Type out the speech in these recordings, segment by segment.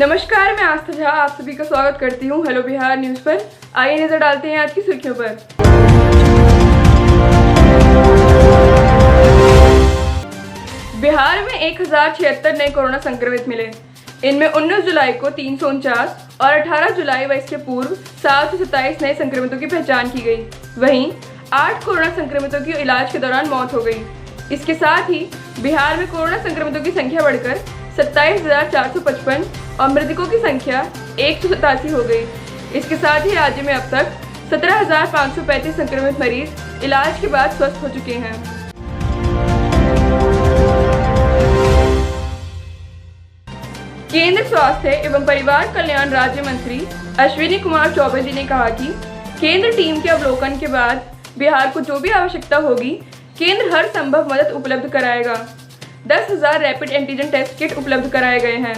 नमस्कार, मैं आस्था झा आप सभी का स्वागत करती हूँ हेलो बिहार न्यूज़ पर। आइए नजर डालते हैं आज की सुर्खियों पर। बिहार में 1076 नए कोरोना संक्रमित मिले। इनमें 19 जुलाई को 349 और 18 जुलाई व इसके पूर्व 727 नए संक्रमितों की पहचान की गई। वहीं 8 कोरोना संक्रमितों की इलाज के दौरान मौत हो गई। इसके साथ ही बिहार में कोरोना संक्रमितों की संख्या बढ़कर 27,455 और मृतकों की संख्या 187 हो गई। इसके साथ ही राज्य में अब तक 17,535 संक्रमित मरीज इलाज के बाद स्वस्थ हो चुके हैं। केंद्र स्वास्थ्य एवं परिवार कल्याण राज्य मंत्री अश्विनी कुमार चौबे जी ने कहा कि केंद्र टीम के अवलोकन के बाद बिहार को जो भी आवश्यकता होगी केंद्र हर संभव मदद उपलब्ध कराएगा। 10,000 रैपिड एंटीजन टेस्ट किट उपलब्ध कराए गए हैं।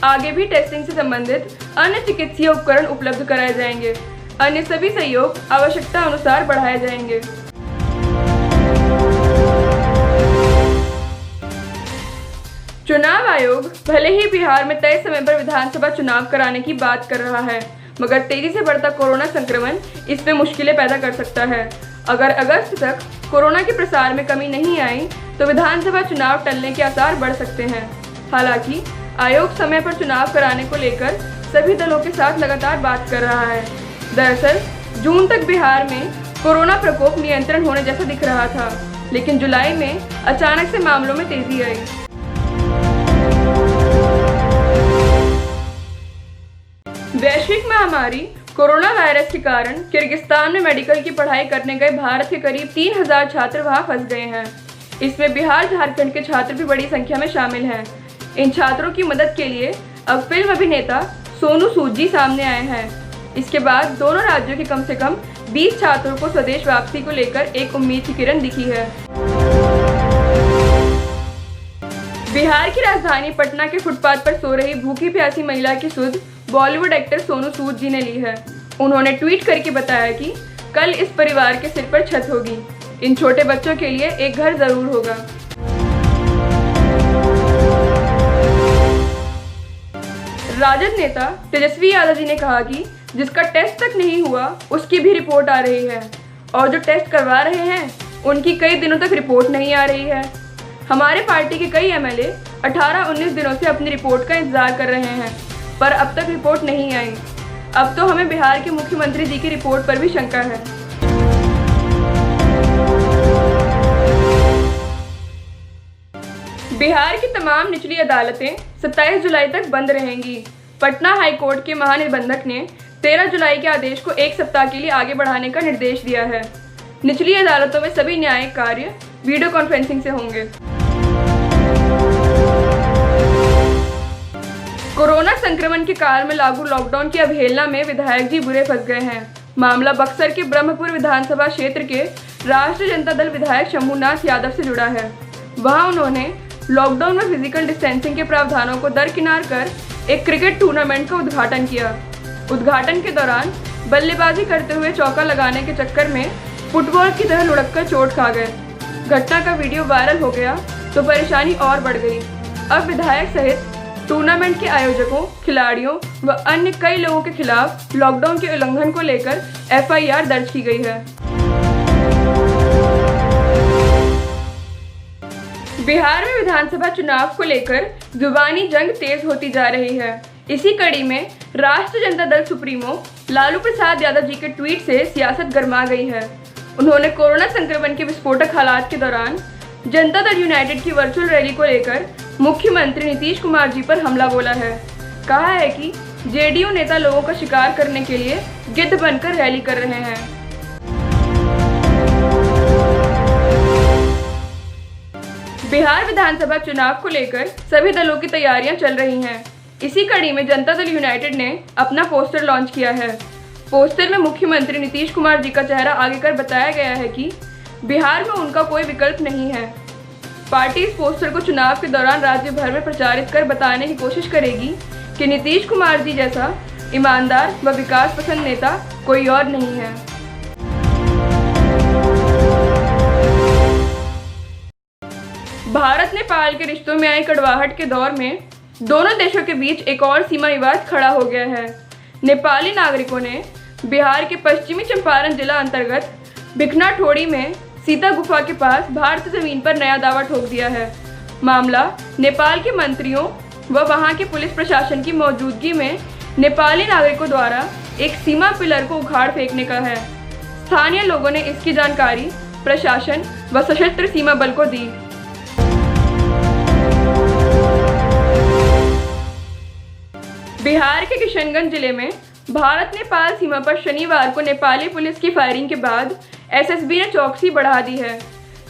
आगे भी टेस्टिंग से संबंधित अन्य चिकित्सीय उपकरण उपलब्ध कराए जाएंगे। अन्य सभी सहयोग आवश्यकता अनुसार बढ़ाए जाएंगे। चुनाव आयोग भले ही बिहार में तय समय पर विधानसभा चुनाव कराने की बात कर रहा है, मगर तेजी से बढ़ता कोरोना संक्रमण इसमें मुश्किलें पैदा कर सकता है। अगर अगस्त तक कोरोना के प्रसार में कमी नहीं आई तो विधानसभा चुनाव टलने के आसार बढ़ सकते हैं। हालांकि आयोग समय पर चुनाव कराने को लेकर सभी दलों के साथ लगातार बात कर रहा है। दरअसल जून तक बिहार में कोरोना प्रकोप नियंत्रण होने जैसा दिख रहा था, लेकिन जुलाई में अचानक से मामलों में तेजी आई। वैश्विक महामारी कोरोना वायरस के कारण किर्गिस्तान में मेडिकल की पढ़ाई करने गए भारत के करीब 3,000 छात्र वहां फंस गए हैं। इसमें बिहार झारखंड के छात्र भी बड़ी संख्या में शामिल हैं। इन छात्रों की मदद के लिए अब फिल्म अभिनेता सोनू सूद जी सामने आए हैं। इसके बाद दोनों राज्यों के कम से कम 20 छात्रों को स्वदेश वापसी को लेकर एक उम्मीद की किरण दिखी है। बिहार की राजधानी पटना के फुटपाथ पर सो रही भूखी प्यासी महिला की सुध बॉलीवुड एक्टर सोनू सूद जी ने ली है। उन्होंने ट्वीट करके बताया कि कल इस परिवार के सिर पर छत होगी। इन छोटे बच्चों के लिए एक घर जरूर होगा। राजद नेता तेजस्वी यादव जी ने कहा कि जिसका टेस्ट तक नहीं हुआ उसकी भी रिपोर्ट आ रही है, और जो टेस्ट करवा रहे हैं उनकी कई दिनों तक रिपोर्ट नहीं आ रही है। हमारे पार्टी के कई एमएलए 18-19 दिनों से अपनी रिपोर्ट का इंतजार कर रहे हैं, पर अब तक रिपोर्ट नहीं आई। अब तो हमें बिहार के मुख्यमंत्री जी की रिपोर्ट पर भी शंका है। बिहार की तमाम निचली अदालतें 27 जुलाई तक बंद रहेंगी। पटना हाईकोर्ट के महानिबंधक ने 13 जुलाई के आदेश को एक सप्ताह के लिए आगे बढ़ाने का निर्देश दिया है। निचली अदालतों में सभी न्यायिक कार्य वीडियो कॉन्फ्रेंसिंग से होंगे। कोरोना संक्रमण के काल में लागू लॉकडाउन की अवहेलना में विधायक जी बुरे फंस गए हैं। मामला बक्सर के ब्रह्मपुर विधानसभा क्षेत्र के राष्ट्रीय जनता दल विधायक शंभूनाथ यादव से जुड़ा है। वहां उन्होंने लॉकडाउन में फिजिकल डिस्टेंसिंग के प्रावधानों को दरकिनार कर एक क्रिकेट टूर्नामेंट का उद्घाटन किया। उद्घाटन के दौरान बल्लेबाजी करते हुए चौका लगाने के चक्कर में फुटबॉल की तरह लुढ़ककर चोट खा गए। घटना का वीडियो वायरल हो गया तो परेशानी और बढ़ गई। अब विधायक सहित टूर्नामेंट के आयोजकों, खिलाड़ियों व अन्य कई लोगों के खिलाफ लॉकडाउन के उल्लंघन को लेकर एफआईआर दर्ज की गई है। बिहार में विधानसभा चुनाव को लेकर जुबानी जंग तेज होती जा रही है। इसी कड़ी में राष्ट्रीय जनता दल सुप्रीमो लालू प्रसाद यादव जी के ट्वीट से सियासत गर्मा गई है। उन्होंने कोरोना संक्रमण के विस्फोटक हालात के दौरान जनता दल यूनाइटेड की वर्चुअल रैली को लेकर मुख्यमंत्री नीतीश कुमार जी पर हमला बोला है। कहा है कि जेडीयू नेता लोगों का शिकार करने के लिए गिद्ध बनकर रैली कर रहे हैं। बिहार विधानसभा चुनाव को लेकर सभी दलों की तैयारियां चल रही हैं। इसी कड़ी में जनता दल यूनाइटेड ने अपना पोस्टर लॉन्च किया है। पोस्टर में मुख्यमंत्री नीतीश कुमार जी का चेहरा आगे कर बताया गया है कि बिहार में उनका कोई विकल्प नहीं है। पार्टी इस पोस्टर को चुनाव के दौरान राज्य भर में प्रचारित कर बताने की कोशिश करेगी कि नीतीश कुमार जी जैसा ईमानदार व विकास पसंद नेता कोई और नहीं है। भारत नेपाल के रिश्तों में आई कड़वाहट के दौर में दोनों देशों के बीच एक और सीमा विवाद खड़ा हो गया है। नेपाली नागरिकों ने बिहार के पश्चिमी चंपारण जिला अंतर्गत भिखनाठोड़ी में सीता गुफा के पास भारतीय जमीन पर नया दावा ठोक दिया है। मामला नेपाल के मंत्रियों व वहां के पुलिस प्रशासन की मौजूदगी में नेपाली नागरिकों द्वारा एक सीमा पिलर को उखाड़ फेंकने का है। स्थानीय लोगों ने इसकी जानकारी प्रशासन व सशस्त्र सीमा बल को दी। बिहार के किशनगंज जिले में भारत नेपाल सीमा पर शनिवार को नेपाली पुलिस की फायरिंग के बाद एसएसबी ने चौकसी बढ़ा दी है।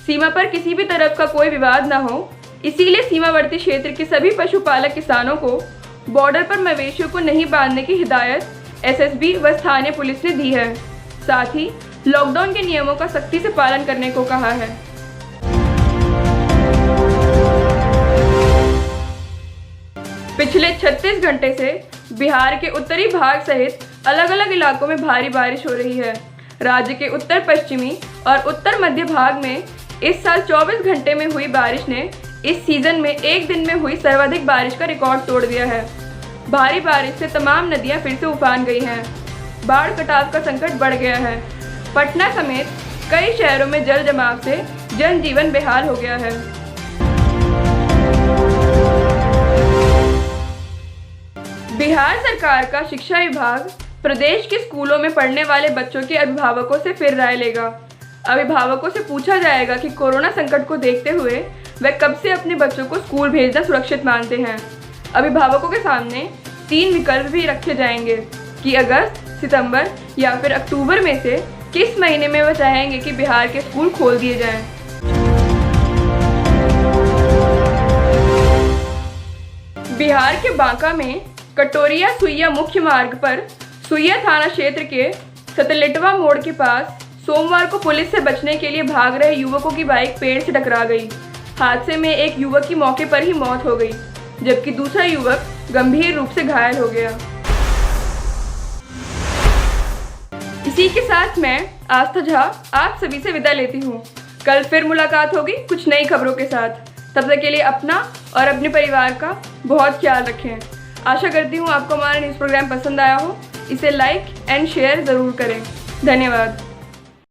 सीमा पर किसी भी तरफ का कोई विवाद न हो, इसीलिए सीमावर्ती क्षेत्र के सभी पशुपालक किसानों को बॉर्डर पर मवेशियों को नहीं बांधने की हिदायत एसएसबी व स्थानीय पुलिस ने दी है। साथ ही लॉकडाउन के नियमों का सख्ती से पालन करने को कहा है। पिछले 36 घंटे से बिहार के उत्तरी भाग सहित अलग अलग इलाकों में भारी बारिश हो रही है। राज्य के उत्तर पश्चिमी और उत्तर मध्य भाग में इस साल 24 घंटे में हुई बारिश ने इस सीजन में एक दिन में हुई सर्वाधिक बारिश का रिकॉर्ड तोड़ दिया है। भारी बारिश से तमाम नदियां फिर से उफान गई हैं। बाढ़ कटाव का संकट बढ़ गया है। पटना समेत कई शहरों में जल जमाव से जनजीवन बेहाल हो गया है। बिहार सरकार का शिक्षा विभाग प्रदेश के स्कूलों में पढ़ने वाले बच्चों के अभिभावकों से फिर राय लेगा। अभिभावकों से पूछा जाएगा कि कोरोना संकट को देखते हुए वे कब से अपने बच्चों को स्कूल भेजना सुरक्षित मानते हैं। अभिभावकों के सामने 3 विकल्प भी रखे जाएंगे कि अगस्त, सितंबर या फिर अक्टूबर में से किस महीने में वे चाहेंगे कि बिहार के स्कूल खोल दिए जाएं। बिहार के बांका में कटोरिया सुइया मुख्य मार्ग पर सुइया थाना क्षेत्र के सतलेटवा मोड़ के पास सोमवार को पुलिस से बचने के लिए भाग रहे युवकों की बाइक पेड़ से टकरा गई। हादसे में एक युवक की मौके पर ही मौत हो गई, जबकि दूसरा युवक गंभीर रूप से घायल हो गया। इसी के साथ मैं आस्था झा आप सभी से विदा लेती हूँ। कल फिर मुलाकात होगी कुछ नई खबरों के साथ। तब तक के लिए अपना और अपने परिवार का बहुत ख्याल रखें। आशा करती हूँ आपको हमारा न्यूज़ प्रोग्राम पसंद आया हो। इसे लाइक एंड शेयर ज़रूर करें। धन्यवाद।